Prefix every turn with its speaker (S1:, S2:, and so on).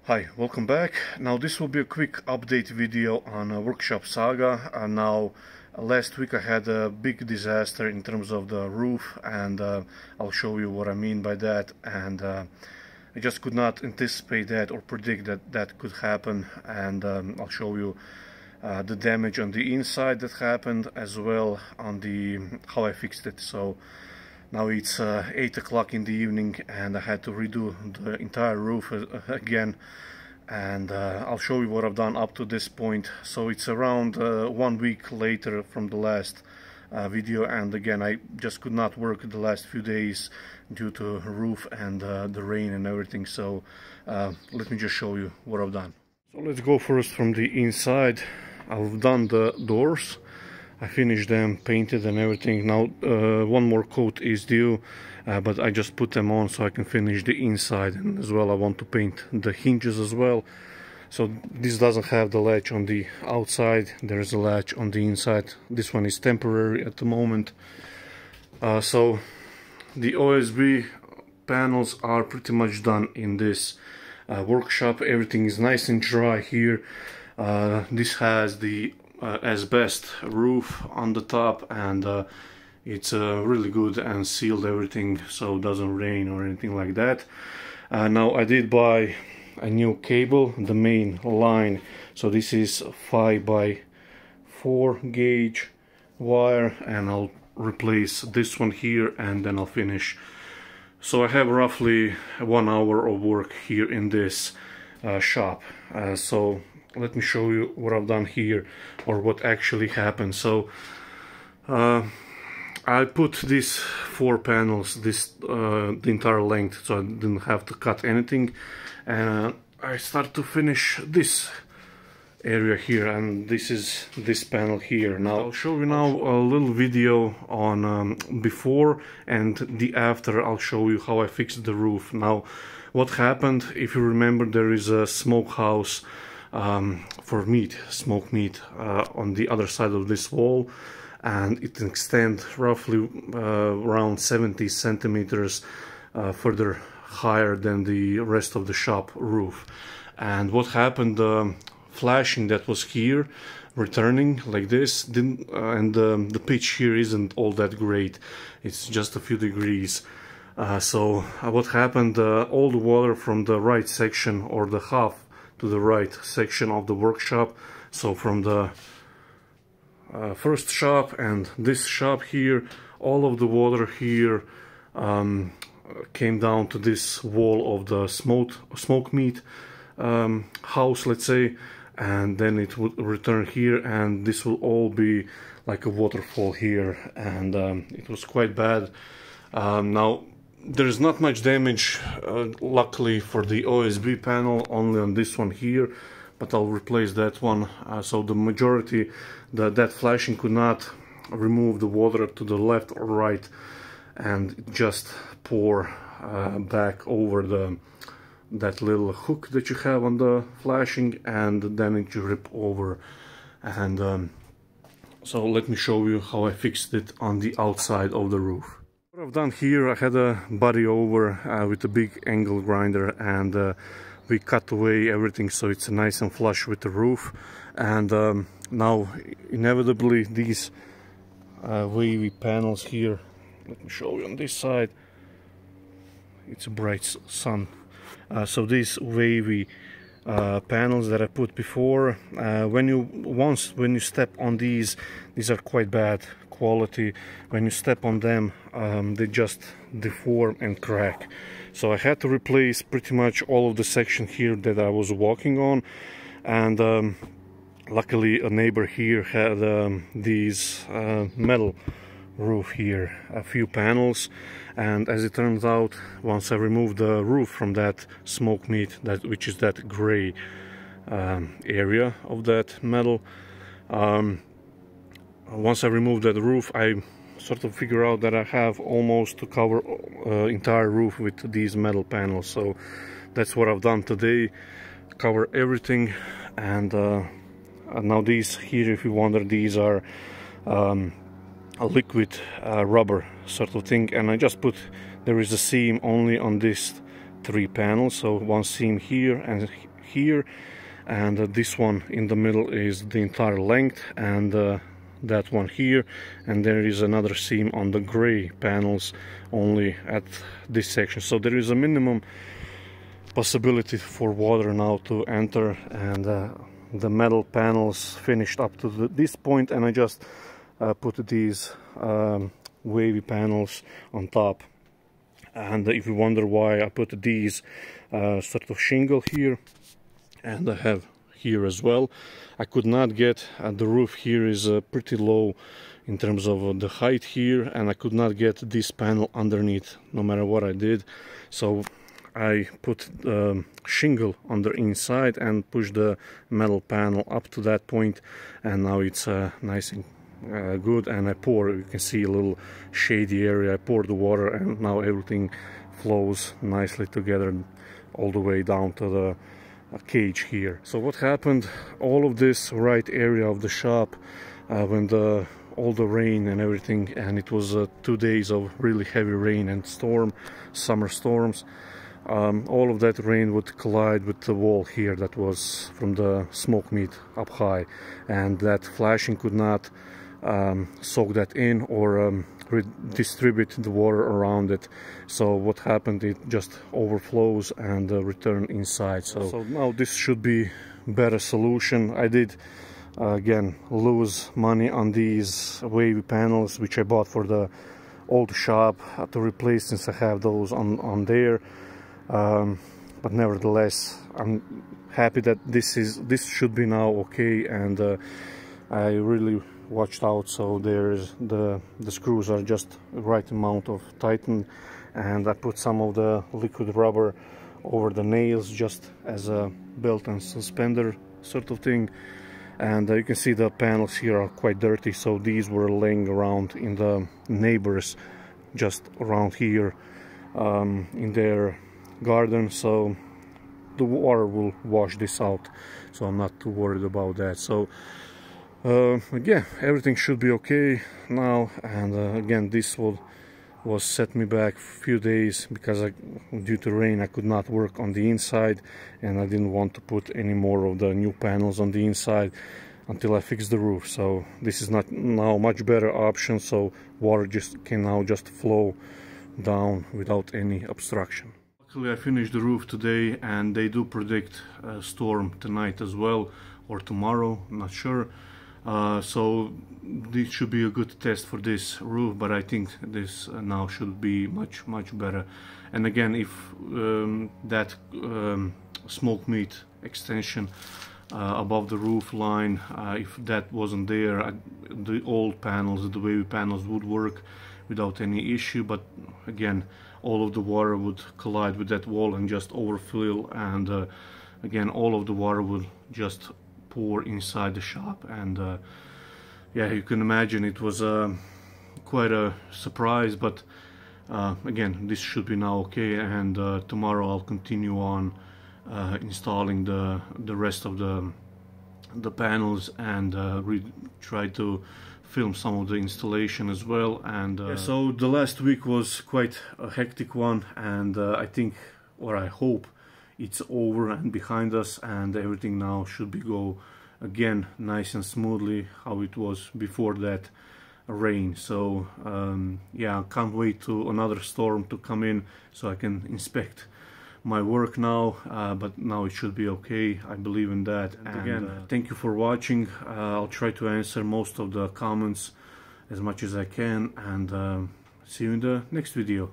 S1: Hi, welcome back. Now this will be a quick update video on Workshop Saga. Now last week I had a big disaster in terms of the roof, and I'll show you what I mean by that. And I just could not anticipate that or predict that that could happen, and I'll show you the damage on the inside that happened, as well on the how I fixed it. So now it's 8 o'clock in the evening and I had to redo the entire roof again, and I'll show you what I've done up to this point. So it's around 1 week later from the last video, and again I just could not work the last few days due to roof and the rain and everything. So let me just show you what I've done. So let's go first from the inside. I've done the doors. I finished them, painted and everything. Now one more coat is due, but I just put them on so I can finish the inside, and as well I want to paint the hinges as well. So this doesn't have the latch on the outside, there is a latch on the inside. This one is temporary at the moment. So the OSB panels are pretty much done in this workshop. Everything is nice and dry here. This has the asbestos roof on the top, and it's really good and sealed everything so it doesn't rain or anything like that. Now I did buy a new cable, the main line. So this is 5x4 gauge wire, and I'll replace this one here and then I'll finish. So I have roughly 1 hour of work here in this shop. So let me show you what I've done here, or what actually happened. So I put these 4 panels, the entire length, so I didn't have to cut anything, and I start to finish this area here, and this is this panel here. Now I'll show you now a little video on before and the after. I'll show you how I fixed the roof. Now what happened, if you remember, there is a smokehouse for smoked meat on the other side of this wall, and it extends roughly around 70 centimeters further higher than the rest of the shop roof. And what happened, the flashing that was here returning like this didn't, and the pitch here isn't all that great, it's just a few degrees. So what happened, all the water from the right section, or the half to the right section of the workshop, so from the first shop and this shop here, all of the water here came down to this wall of the smoked meat house, let's say, and then it would return here, and this will all be like a waterfall here, and it was quite bad. Now there's not much damage, luckily, for the OSB panel, only on this one here, but I'll replace that one. So the majority, that flashing could not remove the water to the left or right, and it just pour back over that little hook that you have on the flashing, and then it rip over. And so let me show you how I fixed it on the outside of the roof. What I've done here, I had a body over with a big angle grinder, and we cut away everything so it's nice and flush with the roof. And now inevitably these wavy panels here, let me show you on this side, it's a bright sun. So these wavy panels that I put before, when you step on these are quite bad quality. When you step on them, they just deform and crack. So I had to replace pretty much all of the section here that I was walking on, and luckily a neighbor here had these metal roof here, a few panels, and as it turns out, once I removed the roof from that smoked meat, which is that gray area of that metal, once I removed that roof, I sort of figure out that I have almost to cover entire roof with these metal panels. So that's what I've done today, cover everything. And now these here, if you wonder, these are a liquid rubber sort of thing, and I just put, there is a seam only on this 3 panels, so one seam here and here, and this one in the middle is the entire length, and that one here, and there is another seam on the gray panels only at this section. So there is a minimum possibility for water now to enter, and the metal panels finished up to this point, and I just put these wavy panels on top. And if you wonder why I put these sort of shingle here, and I have here as well, I could not get the roof here is pretty low in terms of the height here, and I could not get this panel underneath no matter what I did. So I put shingle on the inside and push the metal panel up to that point, and now it's nice and good. And I pour, you can see a little shady area, I pour the water, and now everything flows nicely together all the way down to the cage here. So what happened, all of this right area of the shop, when all the rain and everything, and it was 2 days of really heavy rain and summer storms, all of that rain would collide with the wall here that was from the smoke meat up high, and that flashing could not soak that in or distribute the water around it. So what happened, it just overflows and return inside. So now this should be better solution. I did again lose money on these wavy panels which I bought for the old shop to replace, since I have those on there. But nevertheless, I'm happy that this should be now okay, and I really watched out, so there's the screws are just the right amount of tighten, and I put some of the liquid rubber over the nails just as a belt and suspender sort of thing. And you can see the panels here are quite dirty, so these were laying around in the neighbors just around here in their garden, so the water will wash this out, so I'm not too worried about that. So yeah, everything should be okay now. And again, this was set me back a few days because due to rain I could not work on the inside, and I didn't want to put any more of the new panels on the inside until I fix the roof. So this is not now much better option, so water can now just flow down without any obstruction. Luckily I finished the roof today, and they do predict a storm tonight as well, or tomorrow, I'm not sure. So this should be a good test for this roof, but I think this now should be much better. And again, if that smoke meat extension above the roof line, if that wasn't there, the old panels, the wavy panels would work without any issue. But again, all of the water would collide with that wall and just overfill, and again, all of the water would just pour inside the shop. And yeah, you can imagine it was quite a surprise, but again, this should be now okay, and tomorrow I'll continue on installing the rest of the panels, and try to film some of the installation as well. And yeah, so the last week was quite a hectic one, and I think, or I hope, it's over and behind us, and everything now should go again nice and smoothly how it was before that rain. So yeah, I can't wait to another storm to come in so I can inspect my work now, but now it should be okay, I believe in that. And again, thank you for watching. I'll try to answer most of the comments as much as I can, and see you in the next video.